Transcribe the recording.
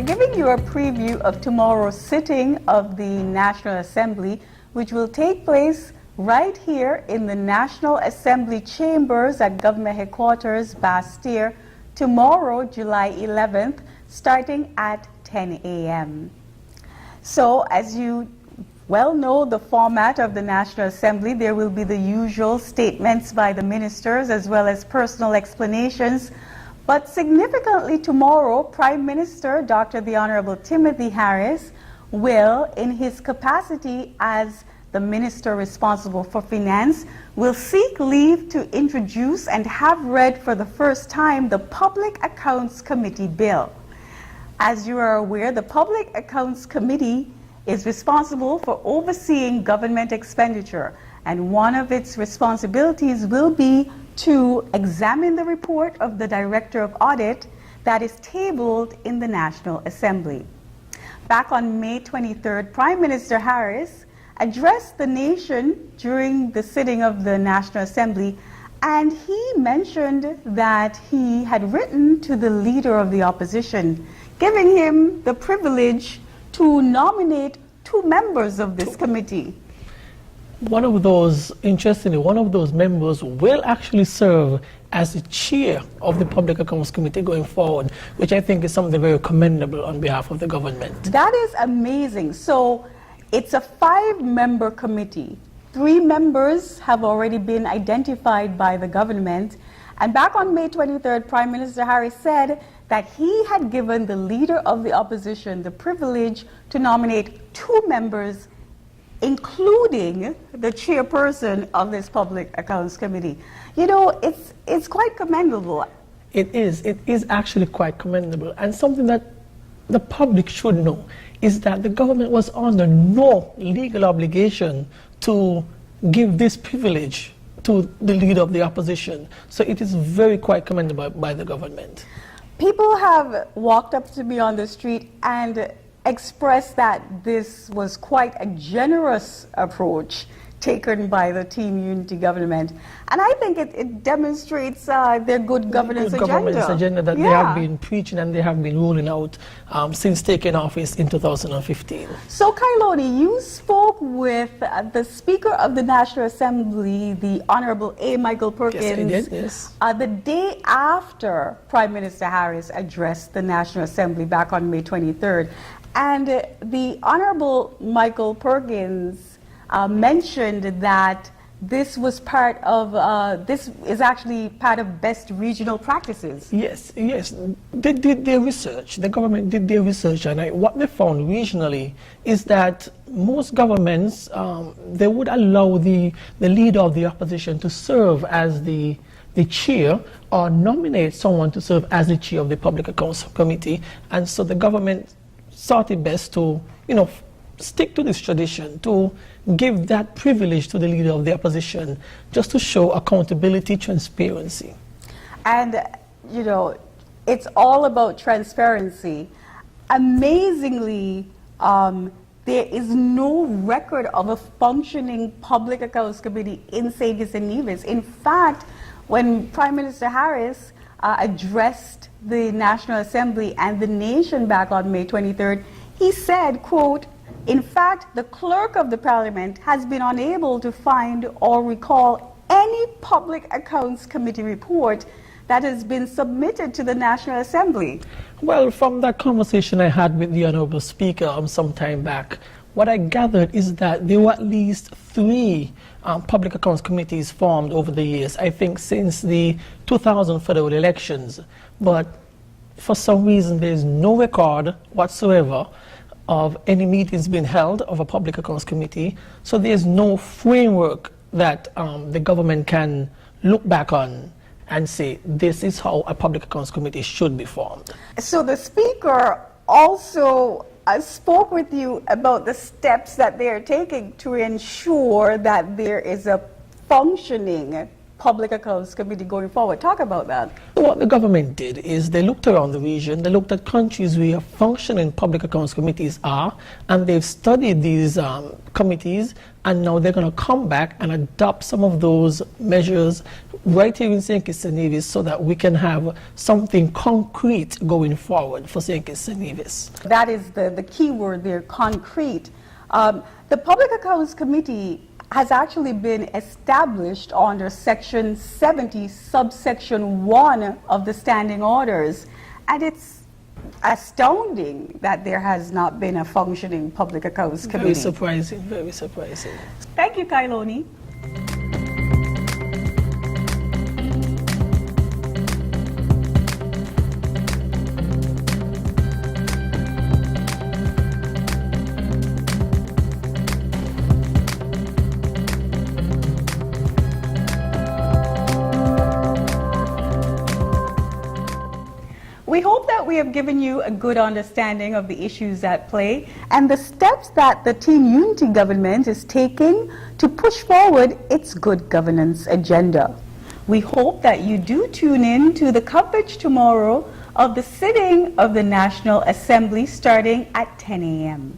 giving you a preview of tomorrow's sitting of the National Assembly, which will take place right here in the National Assembly chambers at Government Headquarters, Bastille, tomorrow, July 11th, starting at 10 a.m. So, as you well know the format of the National Assembly, there will be the usual statements by the ministers as well as personal explanations. But significantly tomorrow, Prime Minister the Honourable Timothy Harris will, in his capacity as the minister responsible for finance, will seek leave to introduce and have read for the first time the Public Accounts Committee bill. As you are aware, the Public Accounts Committee is responsible for overseeing government expenditure, and one of its responsibilities will be to examine the report of the Director of Audit that is tabled in the National Assembly. Back on May 23rd, Prime Minister Harris addressed the nation during the sitting of the National Assembly, and he mentioned that he had written to the Leader of the Opposition, giving him the privilege to nominate 2 members of this committee. One of those, interestingly, one of those members will actually serve as the chair of the Public Accounts Committee going forward, which I think is something very commendable on behalf of the government. That is amazing. So it's a 5-member committee. 3 members have already been identified by the government. And back on May 23rd, Prime Minister Harris said that he had given the Leader of the Opposition the privilege to nominate 2 members, including the chairperson of this Public Accounts Committee. You know, it's quite commendable. It is actually quite commendable, and something that the public should know is that the government was under no legal obligation to give this privilege to the Leader of the Opposition. So it is very quite commendable by the government. People have walked up to me on the street and expressed that this was quite a generous approach taken by the Team Unity government. And I think it demonstrates their good governance agenda. That they have been preaching and they have been rolling out since taking office in 2015. So, Kailoni, you spoke with the Speaker of the National Assembly, the Honourable A. Michael Perkins, yes, I did, yes. The day after Prime Minister Harris addressed the National Assembly back on May 23rd. And the Honourable Michael Perkins mentioned that this was part of, this is actually part of best regional practices. Yes, they did their research, the government did their research, and what they found regionally is that most governments, they would allow the Leader of the Opposition to serve as the chair or nominate someone to serve as the chair of the Public Accounts Committee, and so the government thought it best to, stick to this tradition, to give that privilege to the Leader of the Opposition, just to show accountability, transparency. And, it's all about transparency. Amazingly, there is no record of a functioning Public Accounts Committee in St. Kitts-Nevis. In fact, when Prime Minister Harris addressed the National Assembly and the nation back on May 23rd, he said, quote, "In fact, the clerk of the Parliament has been unable to find or recall any Public Accounts Committee report that has been submitted to the National Assembly." Well, from that conversation I had with the Honourable Speaker some time back, what I gathered is that there were at least 3 Public Accounts Committees formed over the years, I think since the 2000 federal elections. But for some reason there is no record whatsoever of any meetings being held of a Public Accounts Committee, so there's no framework that the government can look back on and say this is how a Public Accounts Committee should be formed. So the Speaker also spoke with you about the steps that they are taking to ensure that there is a functioning Public Accounts Committee going forward? Talk about that. What the government did is they looked around the region, they looked at countries where functioning public accounts committees are, and they've studied these committees, and now they're going to come back and adopt some of those measures right here in St. Kitts-Nevis so that we can have something concrete going forward for St. Kitts-Nevis. That is the key word there, concrete. The Public Accounts Committee has actually been established under Section 70, subsection 1 of the Standing Orders. And it's astounding that there has not been a functioning Public Accounts Committee. Very surprising, very surprising. Thank you, Kailoni. We hope that we have given you a good understanding of the issues at play and the steps that the Team Unity government is taking to push forward its good governance agenda. We hope that you do tune in to the coverage tomorrow of the sitting of the National Assembly starting at 10 a.m.